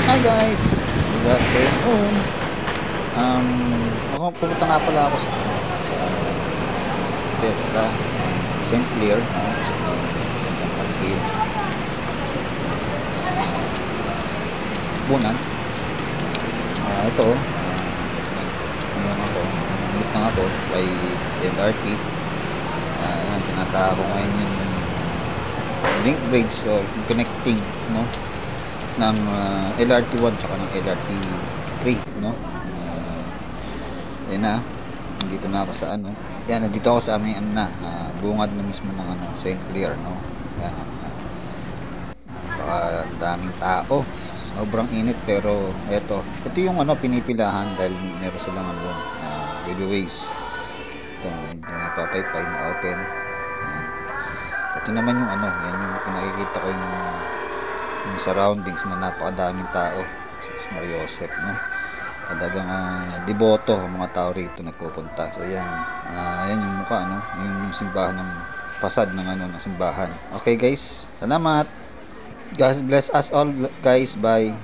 Hi guys, good afternoon. Pumunta nga pala ako sa Fiesta St. Clair, Bunan. Ito, nagmit na ako kay LRT. Yan, tinataka ko ngayon yung link bridge or connecting, no, ng LRT1 tsaka ng LRT3, no. Yan na, nandito na ako sa yan, nandito ako sa aming bungad na mismo ng St. Clair, no. Yan, daming tao, sobrang init, pero ito yung pinipilahan dahil meron silang giveaways. Ito, medyo napapaypay na open. Yan. Ito naman yung yan yung pinakikita ko, yung surroundings na napakadaming tao sa Maria Joseph, no. Talagang deboto ang mga tao rito nagpupunta. So yan, yan yung mukha, no, yung simbahan ng pasad ng ng simbahan. Okay guys, salamat. God bless us all guys, bye.